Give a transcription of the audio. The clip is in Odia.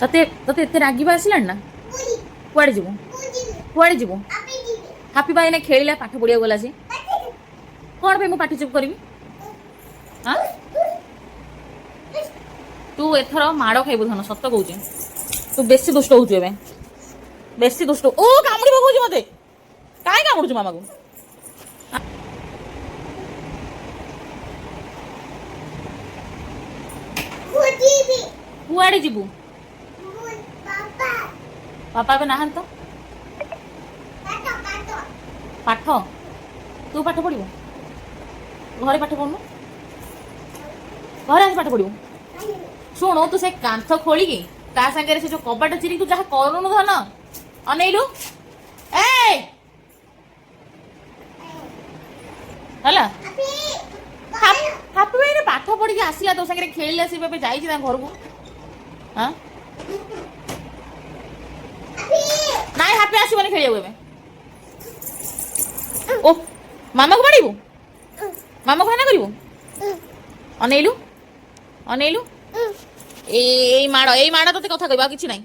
ତତେ ତତେ ଏତେ ରାଗିବା ଆସିଲାଣି ନା? କୁଆଡ଼େ ଯିବୁ? କୁଆଡ଼େ ଯିବୁ? ହାପି ବା ଏଇନା ଖେଳିଲା, ପାଠ ପଢ଼ିବାକୁ ଗଲା ସେ। କ'ଣ ପାଇଁ ମୁଁ ପାଟି ଚୁପ୍ କରିବି? ହଁ, ତୁ ଏଥର ମାଡ଼ ଖାଇବୁ ଧନ, ସତ କହୁଛି। ତୁ ବେଶୀ ଦୁଷ୍ଟ ହଉଛୁ ଏବେ, ବେଶୀ ଦୁଷ୍ଟ। ଓ କାମୁଡ଼ି ପକଉଛି ମତେ। କାହିଁ କାମୁଡ଼ୁଛୁ ମାମାକୁ? କୁଆଡ଼େ ଯିବୁ? ବାପା ଏବେ ନାହାନ୍ତି ତ। ପାଠ ତୁ ପାଠ ପଢ଼ିବୁ? ଘରେ ପାଠ ପଢ଼ୁନୁ, ଘରେ ଆସି ପାଠ ପଢ଼ିବୁ। ଶୁଣୁ, ତୁ ସେ କାନ୍ଥ ଖୋଳିକି ତା ସାଙ୍ଗରେ ସେ ଯୋଉ କବାଟ ଚିରିକି ତୁ ଯାହା କରୁନୁ ଧନ, ଅନେଇଲୁ ଏ ହେଲା। ହାପି ଭାଇ ପାଠ ପଢ଼ିକି ଆସିଲା, ତୋ ସାଙ୍ଗରେ ଖେଳିଲା, ସେ ଏବେ ଯାଇଛି ତାଙ୍କ ଘରକୁ। ହଁ, ନାଇଁ ହାପି ଆସିବନି ଖେଳିବାକୁ ଏବେ। ଓ ମାମାକୁ ମାରିବୁ? ମାମାକୁ ହାନା କରିବୁ? ଅନେଇଲୁ, ଅନେଇଲୁ। ଏଇ ମାଡ଼, ଏଇ ମାଡ଼ ତତେ କଥା କହିବା, ଆଉ କିଛି ନାହିଁ।